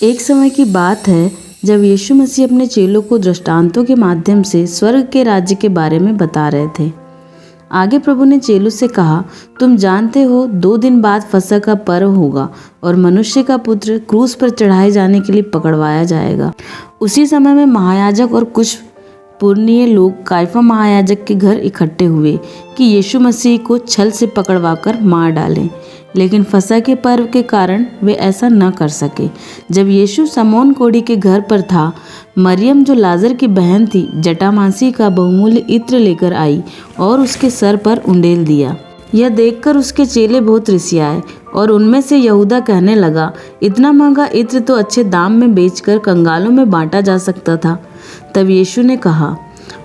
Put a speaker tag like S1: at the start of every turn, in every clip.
S1: एक समय की बात है जब यीशु मसीह अपने चेलों को दृष्टांतों के माध्यम से स्वर्ग के राज्य के बारे में बता रहे थे। आगे प्रभु ने चेलों से कहा, तुम जानते हो 2 दिन बाद फसह का पर्व होगा और मनुष्य का पुत्र क्रूस पर चढ़ाए जाने के लिए पकड़वाया जाएगा। उसी समय में महायाजक और कुछ पुरनीय लोग काइफा महायाजक के घर इकट्ठे हुए कि यीशु मसीह को छल से पकड़वाकर मार डालें, लेकिन फसह के पर्व के कारण वे ऐसा न कर सके। जब यीशु समौन कोढ़ी के घर पर था, मरियम जो लाजर की बहन थी जटामांसी का बहुमूल्य इत्र लेकर आई और उसके सर पर उंडेल दिया। यह देखकर उसके चेले बहुत रिसियाए और उनमें से यहूदा कहने लगा, इतना महंगा इत्र तो अच्छे दाम में बेचकर कंगालों में बांटा जा सकता था। तब यीशु ने कहा,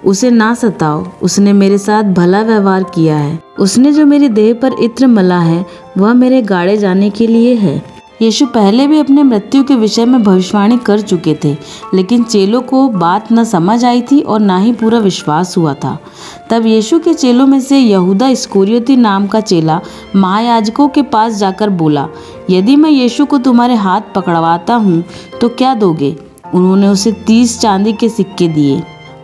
S1: उसे ना सताओ, उसने मेरे साथ भला व्यवहार किया है। उसने जो मेरी देह पर इत्र मला है वह मेरे गाड़े जाने के लिए है। यीशु पहले भी अपने मृत्यु के विषय में भविष्यवाणी कर चुके थे, लेकिन चेलों को बात न समझ आई थी और ना ही पूरा विश्वास हुआ था। तब यीशु के चेलों में से यहूदा इस्करियोती नाम का चेला महायाजकों के पास जाकर बोला, यदि मैं यीशु को तुम्हारे हाथ पकड़वाता हूँ तो क्या दोगे? उन्होंने उसे 30 चांदी के सिक्के दिए।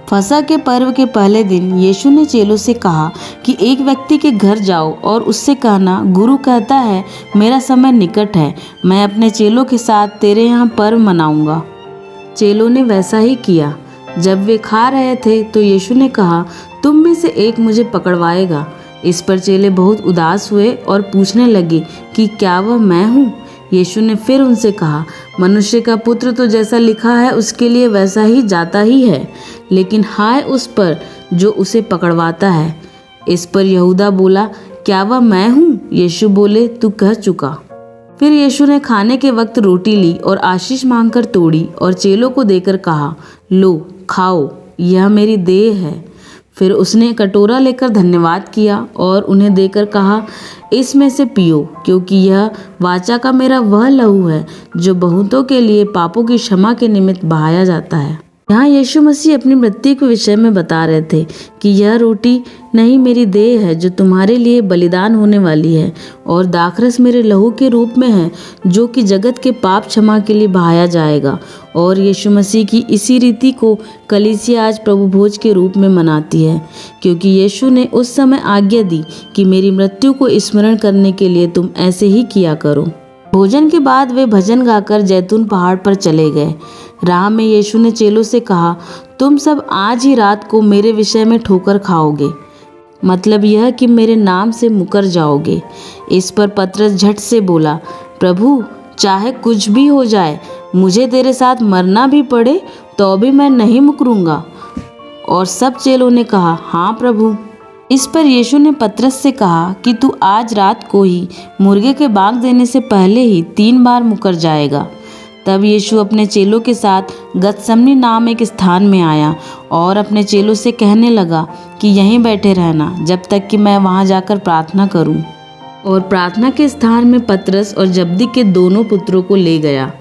S1: फसह के पर्व के पहले दिन यीशु ने चेलों से कहा कि एक व्यक्ति के घर जाओ और उससे कहना, गुरु कहता है मेरा समय निकट है, मैं अपने चेलों के साथ तेरे यहाँ पर्व मनाऊंगा। चेलों ने वैसा ही किया। जब वे खा रहे थे तो यीशु ने कहा, तुम में से एक मुझे पकड़वाएगा। इस पर चेले बहुत उदास हुए और पूछने लगे कि क्या वह मैं हूँ? यीशु ने फिर उनसे कहा, मनुष्य का पुत्र तो जैसा लिखा है उसके लिए वैसा ही जाता ही है, लेकिन हाय उस पर जो उसे पकड़वाता है। इस पर यहूदा बोला, क्या वह मैं हूँ? यीशु बोले, तू कह चुका। फिर यीशु ने खाने के वक्त रोटी ली और आशीष मांगकर तोड़ी और चेलों को देकर कहा, लो खाओ, यह मेरी देह है। फिर उसने कटोरा लेकर धन्यवाद किया और उन्हें देकर कहा, इसमें से पियो, क्योंकि यह वाचा का मेरा वह लहू है जो बहुतों के लिए पापों की क्षमा के निमित्त बहाया जाता है। यहाँ यीशु मसीह अपनी मृत्यु के विषय में बता रहे थे कि यह रोटी नहीं मेरी देह है जो तुम्हारे लिए बलिदान होने वाली है, और दाखरस मेरे लहू के रूप में है जो कि जगत के पाप क्षमा के लिए बहाया जाएगा। और यीशु मसीह की इसी रीति को कलीसिया आज प्रभु भोज के रूप में मनाती है, क्योंकि यीशु ने उस समय आज्ञा दी कि मेरी मृत्यु को स्मरण करने के लिए तुम ऐसे ही किया करो। भोजन के बाद वे भजन गाकर जैतून पहाड़ पर चले गए। राह में यीशु ने चेलों से कहा, तुम सब आज ही रात को मेरे विषय में ठोकर खाओगे, मतलब यह कि मेरे नाम से मुकर जाओगे। इस पर पतरस झट से बोला, प्रभु चाहे कुछ भी हो जाए, मुझे तेरे साथ मरना भी पड़े तो भी मैं नहीं मुकरूंगा। और सब चेलों ने कहा, हाँ प्रभु। इस पर यीशु ने पतरस से कहा कि तू आज रात को ही मुर्गे के बांग देने से पहले ही 3 बार मुकर जाएगा। तब यीशु अपने चेलों के साथ गतसमनी नाम एक स्थान में आया और अपने चेलों से कहने लगा कि यहीं बैठे रहना जब तक कि मैं वहां जाकर प्रार्थना करूं। और प्रार्थना के स्थान में पतरस और जब्दी के दोनों पुत्रों को ले गया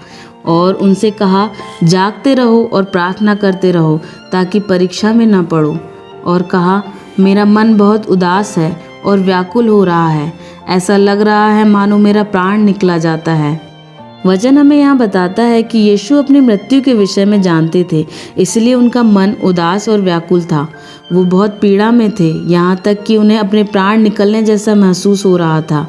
S1: और उनसे कहा, जागते रहो और प्रार्थना करते रहो ताकि परीक्षा में न पड़ो। और कहा, मेरा मन बहुत उदास है और व्याकुल हो रहा है, ऐसा लग रहा है मानो मेरा प्राण निकला जाता है। वचन हमें यहाँ बताता है कि यीशु अपनी मृत्यु के विषय में जानते थे, इसलिए उनका मन उदास और व्याकुल था। वो बहुत पीड़ा में थे, यहाँ तक कि उन्हें अपने प्राण निकलने जैसा महसूस हो रहा था।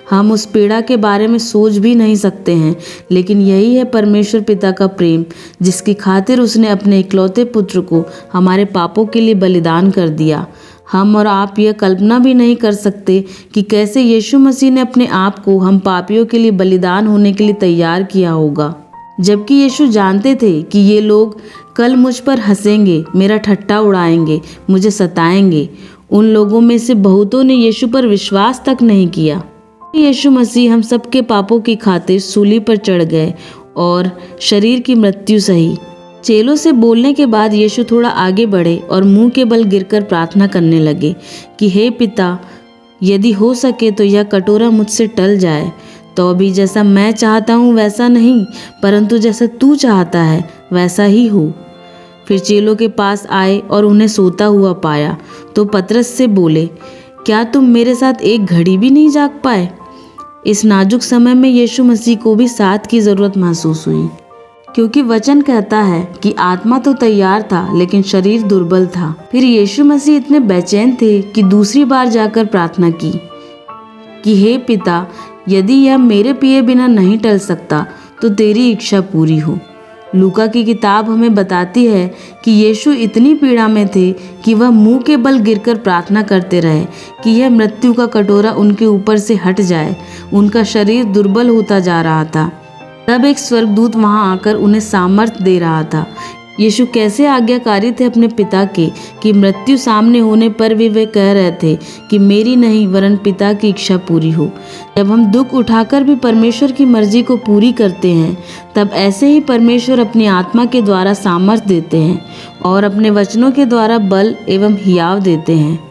S1: हम उस पीड़ा के बारे में सोच भी नहीं सकते हैं, लेकिन यही है परमेश्वर पिता का प्रेम, जिसकी खातिर उसने अपने इकलौते पुत्र को हमारे पापों के लिए बलिदान कर दिया। हम और आप यह कल्पना भी नहीं कर सकते कि कैसे यीशु मसीह ने अपने आप को हम पापियों के लिए बलिदान होने के लिए तैयार किया होगा, जबकि यीशु जानते थे कि ये लोग कल मुझ पर हंसेंगे, मेरा ठट्टा उड़ाएंगे, मुझे सताएंगे। उन लोगों में से बहुतों ने यीशु पर विश्वास तक नहीं किया। यीशु मसीह हम सबके पापों की खातिर सूली पर चढ़ गए और शरीर की मृत्यु सही। चेलों से बोलने के बाद यीशु थोड़ा आगे बढ़े और मुंह के बल गिरकर प्रार्थना करने लगे कि हे पिता, यदि हो सके तो यह कटोरा मुझसे टल जाए, तो भी जैसा मैं चाहता हूँ वैसा नहीं, परंतु जैसा तू चाहता है वैसा ही हो। फिर चेलों के पास आए और उन्हें सोता हुआ पाया तो पतरस से बोले, क्या तुम मेरे साथ एक घड़ी भी नहीं जाग पाए? इस नाजुक समय में यीशु मसीह को भी साथ की ज़रूरत महसूस हुई। क्योंकि वचन कहता है कि आत्मा तो तैयार था लेकिन शरीर दुर्बल था। फिर यीशु मसीह इतने बेचैन थे कि दूसरी बार जाकर प्रार्थना की कि हे पिता, यदि यह मेरे पिए बिना नहीं टल सकता तो तेरी इच्छा पूरी हो। लूका की किताब हमें बताती है कि यीशु इतनी पीड़ा में थे कि वह मुंह के बल गिरकर प्रार्थना करते रहे कि यह मृत्यु का कटोरा उनके ऊपर से हट जाए। उनका शरीर दुर्बल होता जा रहा था। तब एक स्वर्गदूत वहां आकर उन्हें सामर्थ्य दे रहा था। यीशु कैसे आज्ञाकारी थे अपने पिता के कि मृत्यु सामने होने पर भी वे कह रहे थे कि मेरी नहीं वरन पिता की इच्छा पूरी हो। जब हम दुख उठाकर भी परमेश्वर की मर्जी को पूरी करते हैं, तब ऐसे ही परमेश्वर अपनी आत्मा के द्वारा सामर्थ्य देते हैं और अपने वचनों के द्वारा बल एवं हियाव देते हैं।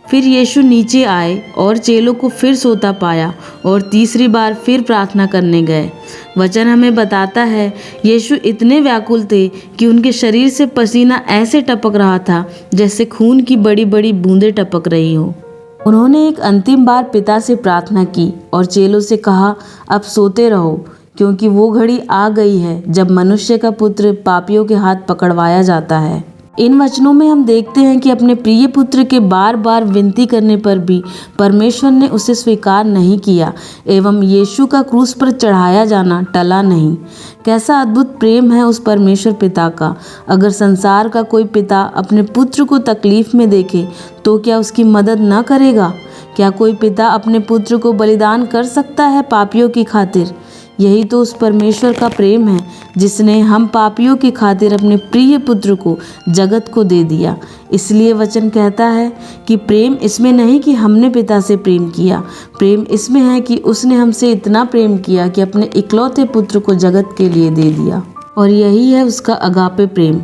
S1: फिर यीशु नीचे आए और चेलों को फिर सोता पाया और तीसरी बार फिर प्रार्थना करने गए। वचन हमें बताता है यीशु इतने व्याकुल थे कि उनके शरीर से पसीना ऐसे टपक रहा था जैसे खून की बड़ी बड़ी बूंदें टपक रही हो। उन्होंने एक अंतिम बार पिता से प्रार्थना की और चेलों से कहा, अब सोते रहो, क्योंकि वो घड़ी आ गई है जब मनुष्य का पुत्र पापियों के हाथ पकड़वाया जाता है। इन वचनों में हम देखते हैं कि अपने प्रिय पुत्र के बार बार विनती करने पर भी परमेश्वर ने उसे स्वीकार नहीं किया एवं यीशु का क्रूस पर चढ़ाया जाना टला नहीं। कैसा अद्भुत प्रेम है उस परमेश्वर पिता का। अगर संसार का कोई पिता अपने पुत्र को तकलीफ में देखे तो क्या उसकी मदद न करेगा? क्या कोई पिता अपने पुत्र को बलिदान कर सकता है पापियों की खातिर? यही तो उस परमेश्वर का प्रेम है जिसने हम पापियों की खातिर अपने प्रिय पुत्र को जगत को दे दिया। इसलिए वचन कहता है कि प्रेम इसमें नहीं कि हमने पिता से प्रेम किया, प्रेम इसमें है कि उसने हमसे इतना प्रेम किया कि अपने इकलौते पुत्र को जगत के लिए दे दिया। और यही है उसका अगापे प्रेम।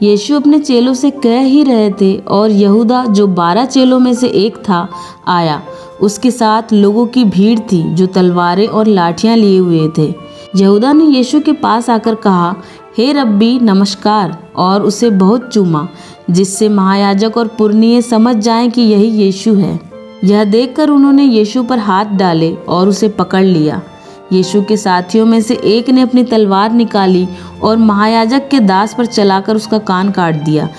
S1: यीशु अपने चेलों से कह ही रहे थे और यहूदा जो 12 चेलों में से एक था आया। उसके साथ लोगों की भीड़ थी जो तलवारें और लाठियां लिए हुए थे। यहूदा ने यीशु के पास आकर कहा, हे रब्बी नमस्कार, और उसे बहुत चूमा, जिससे महायाजक और पुरनिये समझ जाएं कि यही यीशु है। यह देखकर उन्होंने यीशु पर हाथ डाले और उसे पकड़ लिया। यीशु के साथियों में से एक ने अपनी तलवार निकाली और महायाजक के दास पर चलाकर उसका कान काट दिया।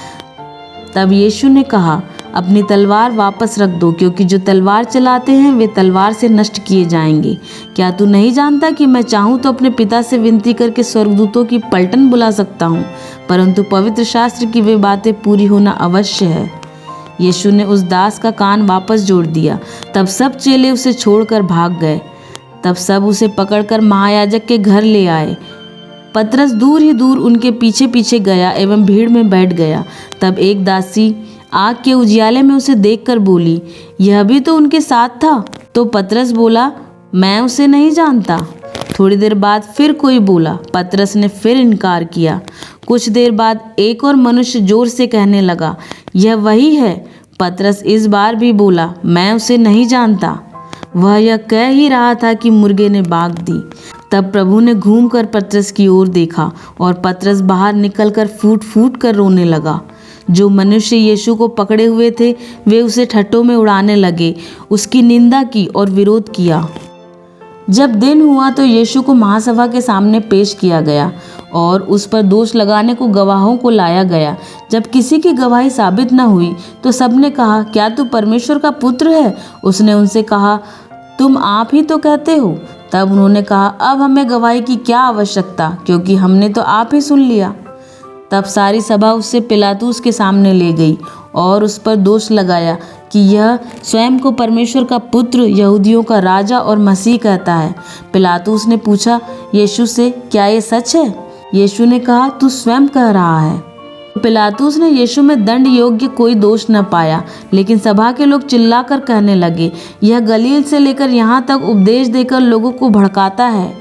S1: तब यीशु ने कहा, अपनी तलवार वापस रख दो, क्योंकि जो तलवार चलाते हैं वे तलवार से नष्ट किए जाएंगे। क्या तू नहीं जानता कि मैं चाहूँ तो अपने पिता से विनती करके स्वर्गदूतों की पलटन बुला सकता हूँ, परंतु पवित्र शास्त्र की वे बातें पूरी होना अवश्य है। यीशु ने उस दास का कान वापस जोड़ दिया। तब सब चेले उसे छोड़कर भाग गए। तब सब उसे पकड़कर महायाजक के घर ले आए। पतरस दूर ही दूर उनके पीछे पीछे गया एवं भीड़ में बैठ गया। तब एक दासी आग के उजियाले में उसे देखकर बोली, यह भी तो उनके साथ था। तो पतरस बोला, मैं उसे नहीं जानता। थोड़ी देर बाद फिर कोई बोला। पतरस ने फिर इनकार किया। कुछ देर बाद एक और मनुष्य जोर से कहने लगा, यह वही है। पतरस इस बार भी बोला, मैं उसे नहीं जानता। वह यह कह ही रहा था कि मुर्गे ने बाग दी। तब प्रभु ने घूमकर पतरस की ओर देखा और पतरस बाहर निकलकर फूट फूट कर रोने लगा। जो मनुष्य यीशु को पकड़े हुए थे वे उसे ठट्ठों में उड़ाने लगे, उसकी निंदा की और विरोध किया। जब दिन हुआ तो यीशु को महासभा के सामने पेश किया गया और उस पर दोष लगाने को गवाहों को लाया गया। जब किसी की गवाही साबित न हुई तो सबने कहा, क्या तू परमेश्वर का पुत्र है? उसने उनसे कहा, तुम आप ही तो कहते हो। तब उन्होंने कहा, अब हमें गवाही की क्या आवश्यकता, क्योंकि हमने तो आप ही सुन लिया। तब सारी सभा उससे पिलातुस के सामने ले गई और उस पर दोष लगाया कि यह स्वयं को परमेश्वर का पुत्र, यहूदियों का राजा और मसीह कहता है। पिलातुस ने पूछा यीशु से, क्या ये सच है? यीशु ने कहा, तू स्वयं कह रहा है। पिलातुस ने यीशु में दंड योग्य कोई दोष न पाया, लेकिन सभा के लोग चिल्लाकर कहने लगे, यह गलील से लेकर यहाँ तक उपदेश देकर लोगों को भड़काता है।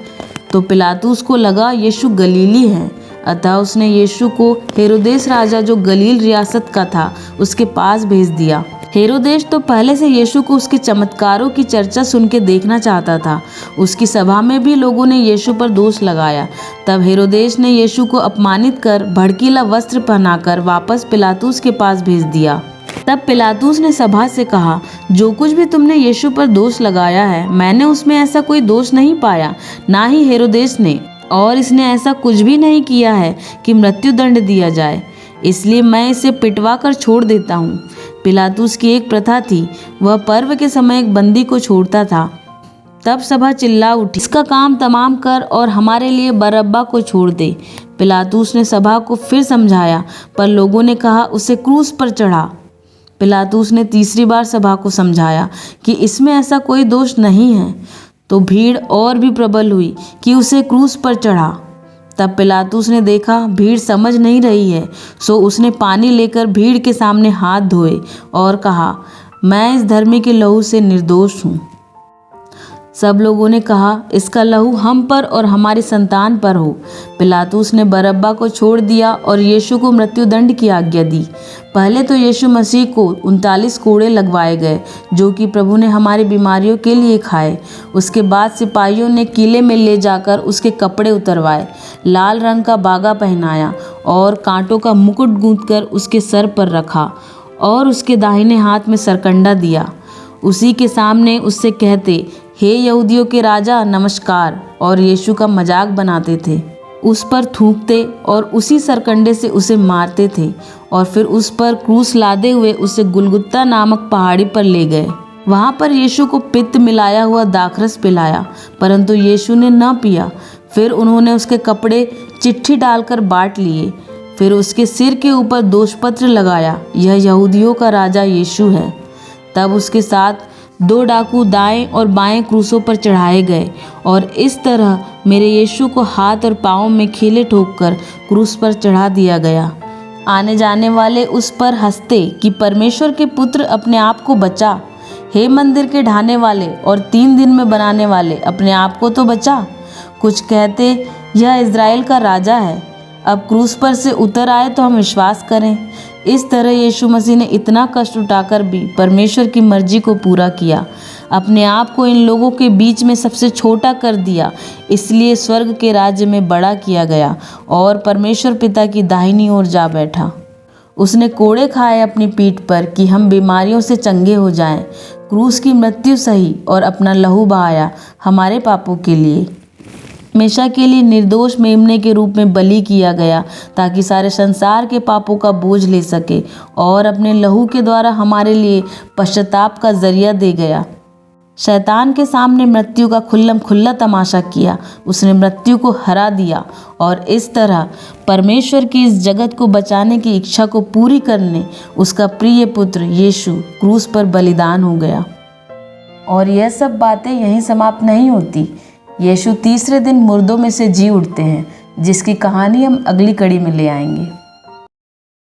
S1: तो पिलातुस को लगा यीशु गलीली है, अतः उसने यीशु को हेरोदेस राजा, जो गलील रियासत का था, उसके पास भेज दिया। हेरोदेस तो पहले से यीशु को उसके चमत्कारों की चर्चा सुन के देखना चाहता था। उसकी सभा में भी लोगों ने यीशु पर दोष लगाया। तब हेरोदेस ने यीशु को अपमानित कर भड़कीला वस्त्र पहनाकर वापस पिलातुस के पास भेज दिया। तब पिलातुस ने सभा से कहा, जो कुछ भी तुमने यीशु पर दोष लगाया है, मैंने उसमें ऐसा कोई दोष नहीं पाया, ना ही हेरोदेस ने। और इसने ऐसा कुछ भी नहीं किया है कि मृत्युदंड दिया जाए, इसलिए मैं इसे पिटवा कर छोड़ देता हूँ। पिलातुस की एक प्रथा थी, वह पर्व के समय एक बंदी को छोड़ता था। तब सभा चिल्ला उठी, इसका काम तमाम कर और हमारे लिए बरअब्बा को छोड़ दे। पिलातुस ने सभा को फिर समझाया, पर लोगों ने कहा उसे क्रूस पर चढ़ा। पिलातुस ने तीसरी बार सभा को समझाया कि इसमें ऐसा कोई दोष नहीं है, तो भीड़ और भी प्रबल हुई कि उसे क्रूस पर चढ़ा। तब पिलातुस ने देखा भीड़ समझ नहीं रही है, सो उसने पानी लेकर भीड़ के सामने हाथ धोए और कहा, मैं इस धर्मी के लहू से निर्दोष हूँ। सब लोगों ने कहा, इसका लहू हम पर और हमारी संतान पर हो। पिलातुस ने बरअब्बा को छोड़ दिया और यीशु को मृत्युदंड की आज्ञा दी। पहले तो यीशु मसीह को 39 कोड़े लगवाए गए, जो कि प्रभु ने हमारी बीमारियों के लिए खाए। उसके बाद सिपाहियों ने किले में ले जाकर उसके कपड़े उतरवाए, लाल रंग का बागा पहनाया और कांटों का मुकुट गूंथकर उसके सर पर रखा और उसके दाहिने हाथ में सरकंडा दिया। उसी के सामने उससे कहते, हे यहूदियों के राजा नमस्कार, और यीशु का मजाक बनाते थे। उस पर थूकते और उसी सरकंडे से उसे मारते थे और फिर उस पर क्रूस लादे हुए उसे गुलगुता नामक पहाड़ी पर ले गए। वहाँ पर यीशु को पित्त मिलाया हुआ दाखरस पिलाया, परंतु यीशु ने न पिया। फिर उन्होंने उसके कपड़े चिट्ठी डालकर बांट लिए। फिर उसके सिर के ऊपर दोषपत्र लगाया, यह यहूदियों का राजा यीशु है। तब उसके साथ 2 डाकू दाएं और बाएं क्रूसों पर चढ़ाए गए और इस तरह मेरे यीशु को हाथ और पाँव में कीले ठोककर क्रूस पर चढ़ा दिया गया। आने जाने वाले उस पर हंसते कि परमेश्वर के पुत्र अपने आप को बचा। हे मंदिर के ढाने वाले और 3 दिन में बनाने वाले, अपने आप को तो बचा। कुछ कहते, यह इज़राइल का राजा है। अब क्रूस पर से उतर आए तो हम विश्वास करें। इस तरह यीशु मसीह ने इतना कष्ट उठाकर भी परमेश्वर की मर्जी को पूरा किया। अपने आप को इन लोगों के बीच में सबसे छोटा कर दिया, इसलिए स्वर्ग के राज्य में बड़ा किया गया और परमेश्वर पिता की दाहिनी ओर जा बैठा। उसने कोड़े खाए अपनी पीठ पर कि हम बीमारियों से चंगे हो जाएं। क्रूस की मृत्यु सही और अपना लहू बहाया हमारे पापों के लिए। हमेशा के लिए निर्दोष मेमने के रूप में बलि किया गया, ताकि सारे संसार के पापों का बोझ ले सके और अपने लहू के द्वारा हमारे लिए पश्चाताप का जरिया दे गया। शैतान के सामने मृत्यु का खुल्लम खुल्ला तमाशा किया। उसने मृत्यु को हरा दिया और इस तरह परमेश्वर की इस जगत को बचाने की इच्छा को पूरी करने उसका प्रिय पुत्र यीशु क्रूस पर बलिदान हो गया। और यह सब बातें यहीं समाप्त नहीं होती। यीशु तीसरे दिन मुर्दों में से जी उठते हैं, जिसकी कहानी हम अगली कड़ी में ले आएंगे।